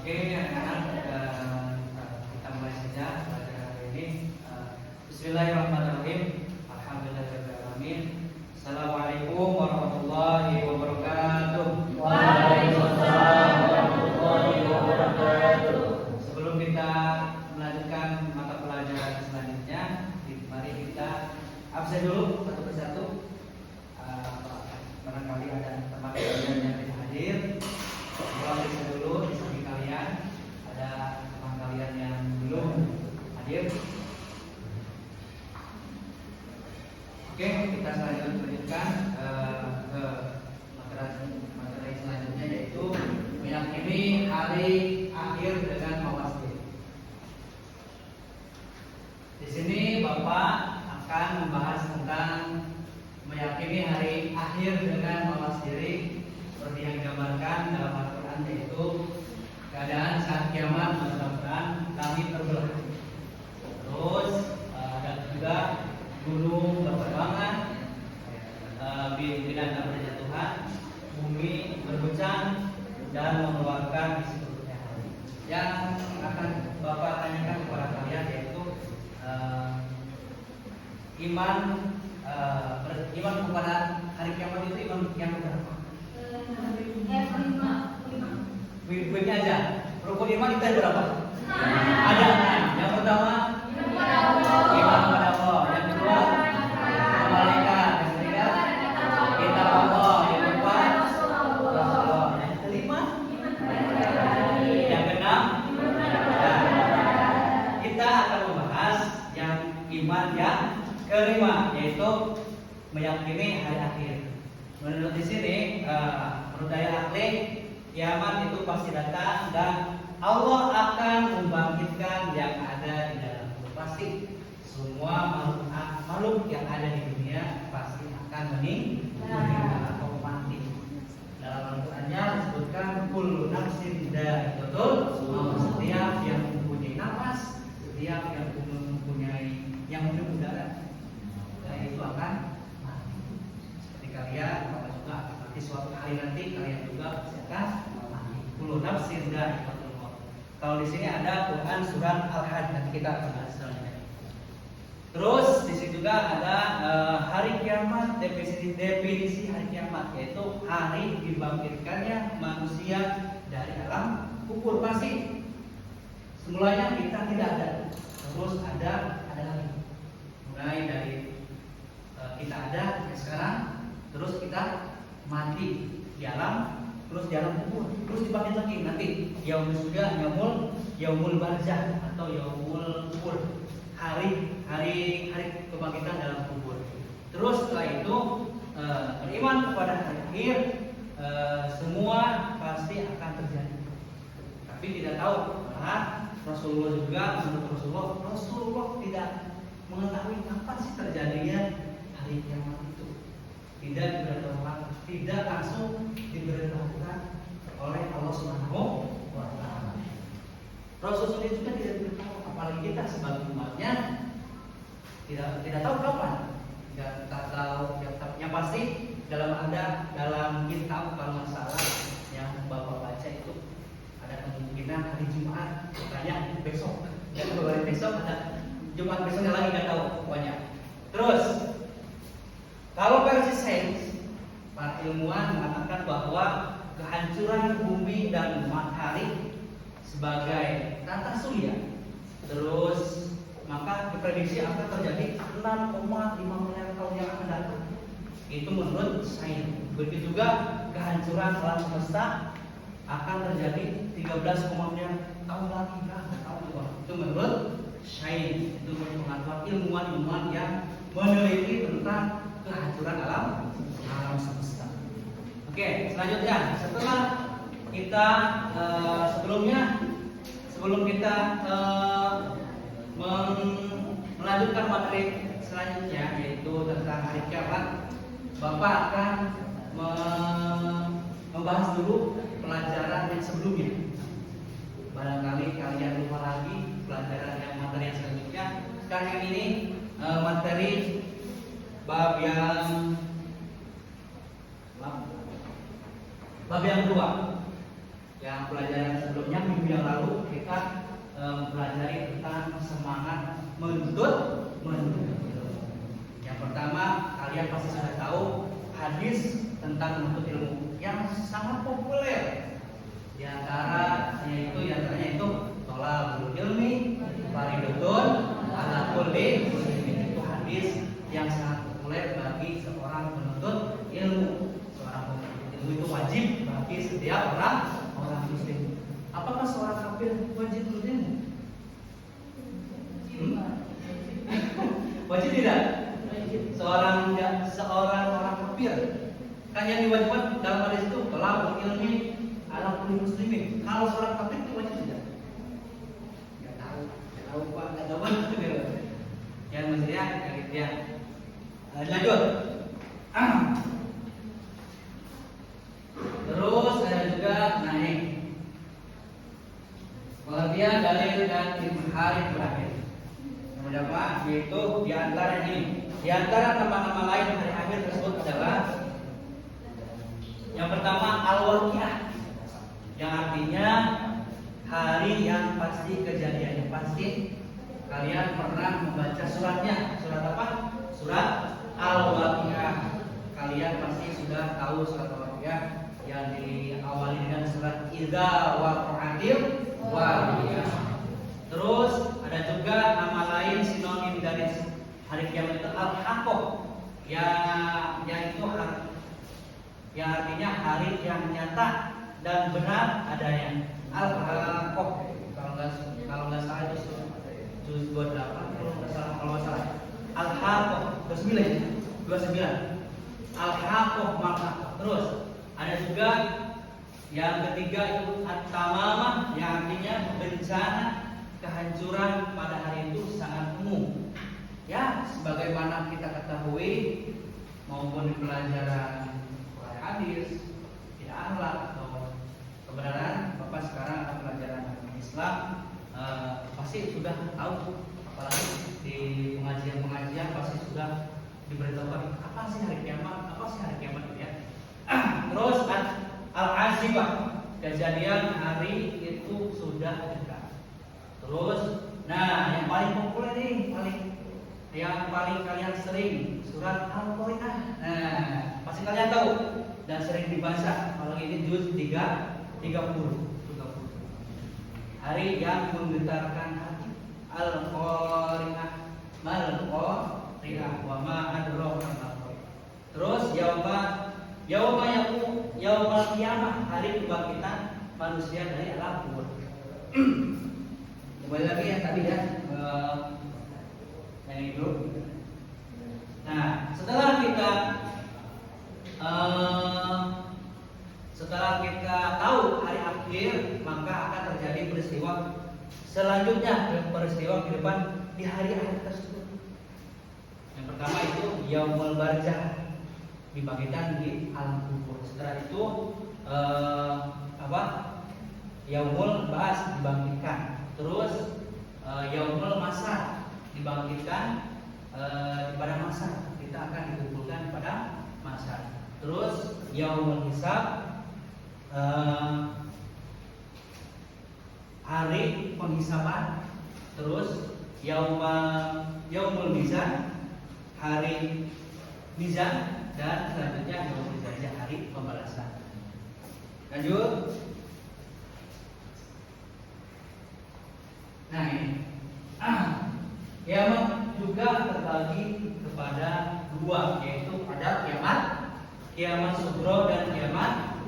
Oke, anak-anak, kita mulai saja pelajaran hari ini. Bismillahirrahmanirrahim. Alhamdulillahirrahmanirrahim. Assalamualaikum warahmatullahi wabarakatuh. Waalaikumsalam warahmatullahi wabarakatuh. Sebelum kita melanjutkan mata pelajaran selanjutnya, mari kita absen dulu satu persatu. Barangkali ada teman kalian yang tidak hadir. Periksa dulu di samping kalian ada teman kalian yang belum hadir. Oke, kita lanjutkan ke materi selanjutnya, yaitu meyakini hari akhir dengan mawas diri. Di sini Bapak akan membahas tentang meyakini hari akhir dengan mawas diri seperti yang digambarkan dalam Al-Quran, yaitu keadaan saat kiamat menyebabkan langit terbelah. Terus ada juga gunung berterbangan, binatang berjatuhan, bumi berguncang dan mengeluarkan isi perutnya. Yang akan Bapak tanyakan kepada kalian yaitu iman kepada hari kiamat itu iman yang berapa? Berikutnya aja. Rukun iman kita ada berapa? Ada. Yang pertama iman kepada Allah. Yang kedua malaikat. Yang ketiga kitab Allah. Yang keempat Rasulullah. Yang kelima, yang keenam, kita akan membahas yang iman yang kelima, yaitu meyakini hari akhir. Menurut di sini, menurut daya akli, kiamat itu pasti datang dan Allah akan membangkitkan yang ada di dalam kubur. Pasti semua makhluk yang ada di dunia pasti akan meninggal atau mati. Dalam Al-Qur'annya disebutkan kullu nafsin dha'iqatul maut. Setiap yang mempunyai nafas, setiap yang mempunyai yang hidup udara, itu akan mati. Seperti kalian, Bapak juga nanti suatu hari nanti kalian juga pasti akan mati. Kullu nafsin dha'iqatul maut. Kalau di sini ada Quran surat Al-Hajj, nanti kita akan bahas selanjutnya. Terus di sini juga ada hari kiamat, definisi hari kiamat, yaitu hari dibangkitkannya manusia dari alam kubur. Pasti semulanya kita tidak ada, terus ada lagi. Mulai dari kita ada ya sekarang, terus kita mati di alam, terus di alam kubur, terus dibangkit lagi nanti yaumul barzah atau yaumul kubur, hari kebangkitan dalam kubur. Terus setelah itu beriman kepada hari akhir, semua pasti akan terjadi. Tapi tidak tahu, Rasulullah juga, menurut Rasulullah tidak mengetahui kapan sih terjadinya hari kiamat itu. Tidak diberitahukan, tidak langsung diberitahukan oleh Allah Subhanahu wa Ta'ala. Rasul sendiri juga tidak diberitahu, apalagi kita sebagai umatnya tidak tahu kapan. Tidak tahu. Yang pasti dalam kitab kalau masalah yang Bapak baca itu ada kemungkinan hari Jumat, makanya besok. Dan kalau besok ada Jumat besoknya lagi nggak tahu pokoknya. Terus kalau versi sains, para ilmuwan mengatakan bahwa kehancuran bumi dan matahari sebagai tata surya, terus maka diprediksi akan terjadi 6,5 miliar tahun yang akan datang. Itu menurut sains. Begitu juga kehancuran alam semesta akan terjadi 13 miliar tahun lagi. Itu menurut sains. Itu menurut pengetahuan ilmuwan yang meneliti tentang kehancuran alam semesta. Oke, selanjutnya setelah kita sebelum kita melanjutkan materi selanjutnya, yaitu tentang hari kiamat, Bapak akan membahas dulu pelajaran yang sebelumnya. Barangkali kalian lupa lagi pelajaran yang materi yang selanjutnya. Sekarang yang ini materi bab yang kedua. Yang pelajaran sebelumnya minggu yang lalu kita mempelajari tentang semangat menuntut ilmu. Yang pertama, kalian pasti sudah tahu hadis tentang menuntut ilmu yang sangat populer. Di antaranya itu tolabul ilmi fardhun ala kulli muslimin. Itu hadis yang sangat populer bagi seorang penuntut ilmu. Seorang penuntut ilmu itu wajib bagi setiap orang muslim. Apakah seorang kafir wajib menuntut ilmu? Wajib tidak? Seorang orang kafir kan yang diwajibkan dalam hadis itu tolabul ilmi ala kulli muslimin. Kalau seorang kafir itu wajib tidak? Nggak tahu Pak, nggak tahu Pak. Yang mestinya kayak gitu ya. Lanjut. Terus ada juga naik pengertian dalil dan hari berakhir. Yang pertama yaitu di antara nama-nama lain hari akhir tersebut adalah yang pertama al-waqiah, yang artinya hari yang pasti kejadiannya pasti. Kalian pernah membaca suratnya. Surat apa? Surat Al-Waqiah. Kalian pasti sudah tahu surat Al-Waqiah yang diawali dengan surat Idza waqa'atil waqiah. Terus ada juga nama lain sinonim dari hari kiamat itu Al-Haqqah, yang artinya hari yang nyata dan benar adanya. Al-Haqqah kalau nggak salah itu juz 28 kalau nggak salah. Al-Haqqah 29. Al-Haqqah maka. Terus ada juga yang ketiga itu at-tamamah, yang artinya bencana kehancuran pada hari itu sangat umum. Ya, sebagaimana kita ketahui maupun di pelajaran hadis, di akhlak atau kebenaran, Bapak sekarang ada pelajaran Islam, pasti sudah tahu, apalagi di pengajian pasti sudah diberitahukan apa sih hari kiamat itu ya. Terus al-azibah, kejadian hari itu sudah dekat. Terus, yang paling populer nih, yang paling kalian sering, surat Al-Qari'ah. Pasti kalian tahu dan sering dibaca. Kalau ini juz 30. Hari yang menggetarkan hati. Al-Qari'ah, mal-Qari'ah, wa ma adraka mal-Qari'ah. Terus yaumal qiyamah, hari kebangkitan manusia dari alam kubur. Kembali lagi yang tadi ya, yang itu. Nah, setelah kita tahu hari akhir, maka akan terjadi peristiwa selanjutnya, peristiwa ke depan di hari akhir tersebut. Yang pertama itu yaumul barzah, dibangkitkan di alam kubur. Setelah itu yaumul ba'ats, dibangkitkan. Terus yaumul masar, dibangkitkan pada masar. Kita akan dikumpulkan pada masar. Terus yaumul hisab, hari penghisaban. Terus yaumul mizan, hari mizan. Dan selanjutnya yaumul jaza, hari pembalasan. Lanjut. Nah ini kiamat juga terbagi kepada dua, yaitu ada kiamat sugro dan kiamat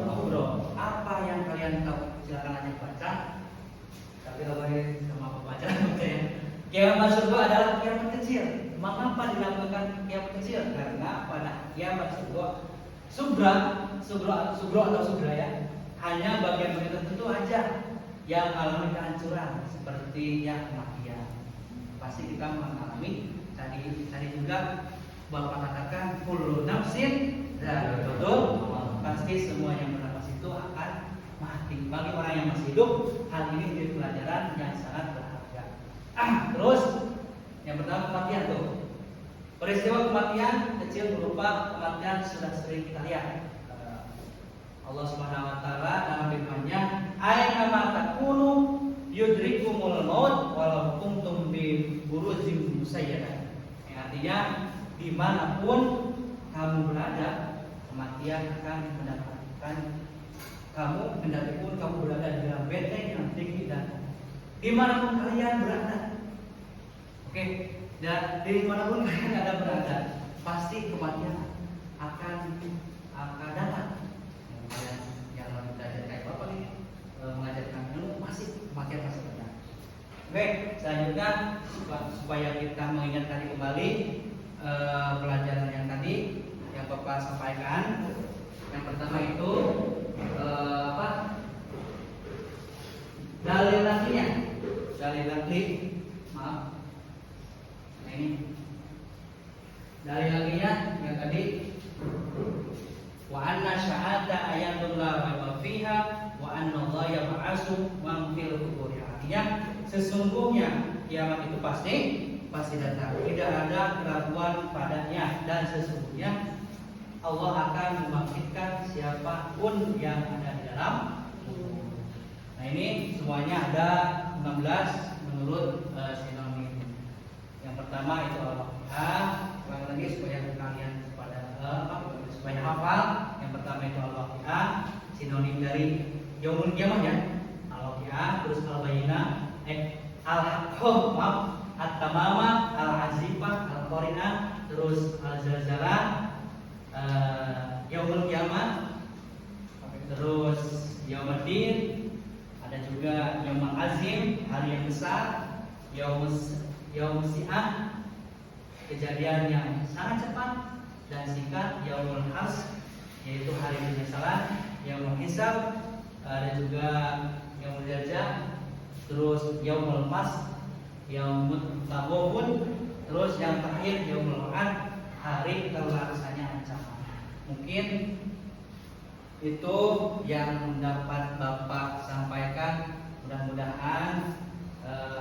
kubro. Apa yang kalian tahu? Silakan aja baca. Tapi kalau sama pembaca ya. Kiamat sugro adalah kiamat kecil. Mengapa dinamakan kiamat kecil? Karena pada kiamat sugro atau sugra ya, hanya bagian-bagian tertentu aja yang mengalami kehancuran, seperti yang kematian. Pasti kita mengalami. Tadi juga Bapak katakan kullu nafsin dzaiqatul maut. Pasti semua yang bernafas itu akan mati. Bagi orang yang masih hidup, hal ini menjadi pelajaran yang sangat berharga. Terus yang pertama kematian tuh. Peristiwa kematian kecil berupa kematian sudah sering kita lihat. Allah Subhanahu wa taala dalam firman-Nya, "Aina ma takunu musayyadah. Artinya dimanapun kamu berada, kematian akan mendapatkan kamu, kendati pun kamu berada di dalam benteng yang tinggi dan dimanapun kalian berada. Oke, dan dimanapun kalian ada berada, pasti kematian akan datang. Kalian yang belajar kayak bapak ini mengajarkan ilmu, pasti kematian pasti datang. Oke, selanjutnya supaya kita mengingatkan kembali pelajaran yang tadi yang bapak sampaikan. Yang pertama itu dalil lakinya, maaf. Nah ini dalil lakinya yang tadi, wa anna syahada ayatun la raiba fiha wa anna Allah yab'atsu man fil qubur. Artinya sesungguhnya kiamat itu pasti datang, tidak ada keraguan padanya, dan sesungguhnya Allah akan membangkitkan siapapun yang ada di dalam kubur. Nah ini semuanya ada 16 menurut sinonim. Yang pertama itu al-Waqi'ah. Ulang lagi supaya kalian supaya hafal. Yang pertama itu al-Waqi'ah, sinonim dari yaumul qiyamah ya. Al-Waqi'ah, terus al-Bayyinah, maaf, at-Tamamah, al-Azifah, al-Qari'ah, terus al-Zalzalah, yaumul qiyamah, terus yaumiddin, ada juga yaumul azim, hari yang besar, yaumul si'ah, kejadian yang sangat cepat dan singkat, yaumul has, yaitu hari penyesalan, yaumul hisab, ada juga yaumul jarjah, terus yaumul mas, yaumul tabawun, terus yang terakhir yaumul ma'ad, hari terlaksanya ancaman. Mungkin itu yang dapat Bapak sampaikan. Mudah-mudahan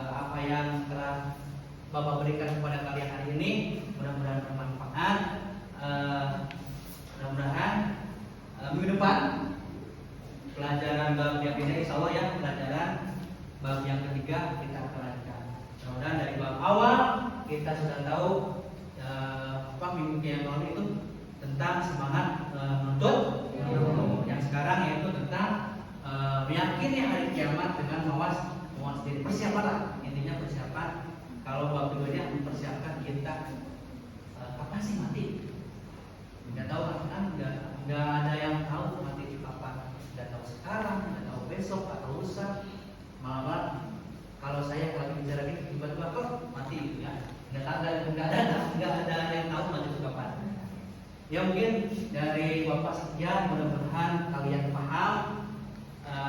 apa yang telah Bapak berikan kepada kalian hari ini mudah-mudahan bermanfaat. Mudah-mudahan minggu depan pelajaran bab yang ini, insya Allah ya, pelajaran bab yang ketiga kita akan lanjutkan. Mudah-mudahan dari bab awal kita sudah tahu minggu yang lalu itu tentang semangat menuntut ilmu. Yang sekarang yaitu tentang meyakini hari kiamat dengan mawas diri. Persiapanlah, intinya persiapan. Kalau bab keduanya mempersiapkan kita kapan sih mati? Nggak tahu kan? Nggak ada yang tahu mati di kapan. Nggak tahu sekarang, nggak tahu besok atau lusa. Malah kalau saya lagi bicara gitu tiba-tiba kok mati gitu ya. Nggak ada yang tahu mati itu kapan. Ya mungkin dari Bapak sekian, mudah-mudahan kalian paham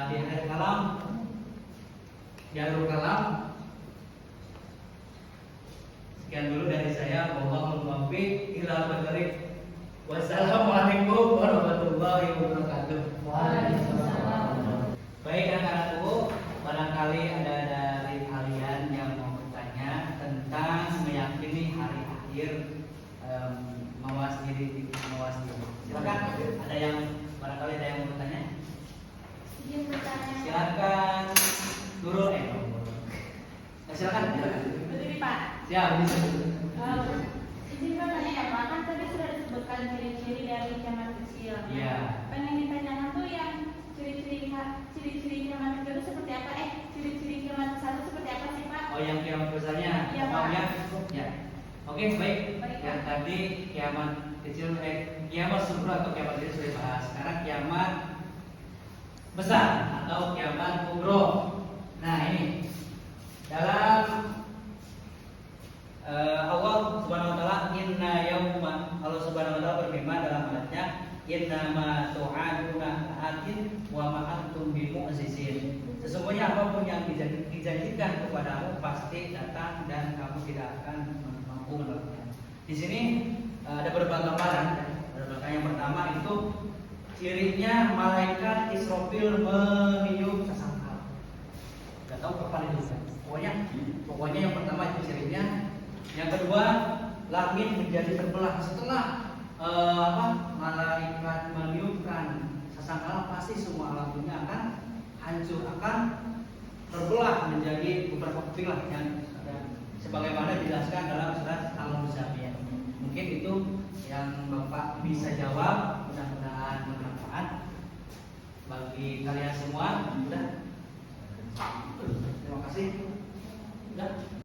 di akhir kalam. Sekian dulu dari saya. Wallahul muwaffiq ila aqwamit. Wassalamualaikum warahmatullahi wabarakatuh. Waalaikumsalam. Baik anak-anakku, barangkali ada dari kalian yang mau bertanya tentang meyakini hari akhir, mawas diri. Silakan. Barangkali ada yang mau bertanya? Izin bertanya. Silakan. Guru. Silakan. Begini Pak. Siap. Izin bertanya ya Pak, kan tadi sudah disebutkan ciri-ciri dari kiamat kecil. Iya. Pengen ditanyakan tuh yang ciri-ciri kiamat kecil itu seperti apa? Ciri-ciri kiamat besar itu seperti apa sih Pak? Oh, yang kiamat besarnya. Iya, Pak. Ya. Oke, baik. Baik, Yang Pak. tadi kiamat kecil, kiamat sughra atau kiamat kecil sudah dibahas. Sekarang kiamat besar atau kiamat kubro. Nah ini dalam Allah Subhanahu Wa Taala, Inna yauma, Allah Subhanahu Wa Taala berfirman dalam ayatnya, Inna ma tu'aduna la'atin wa ma antum bimu'jizin. Sesungguhnya apapun yang dijanjikan kepadamu pasti datang dan kamu tidak akan mampu melakukannya. Di sini ada beberapa gambaran. Yang pertama itu cirinya malaikat Israfil meniup sangkal. Gak tahu kapan itu. Pokoknya yang pertama itu cirinya. Yang kedua, langit menjadi terbelah setelah malaikat meniupkan sangkal, pasti semua alam dunia akan hancur, akan terbelah menjadi beberapa pilah yang ada sebagaimana dijelaskan dalam surat Al-Muzammil. Mungkin itu yang Bapak bisa jawab, mudah-mudahan bermanfaat bagi kalian semua. Udah. Terima kasih. Udah.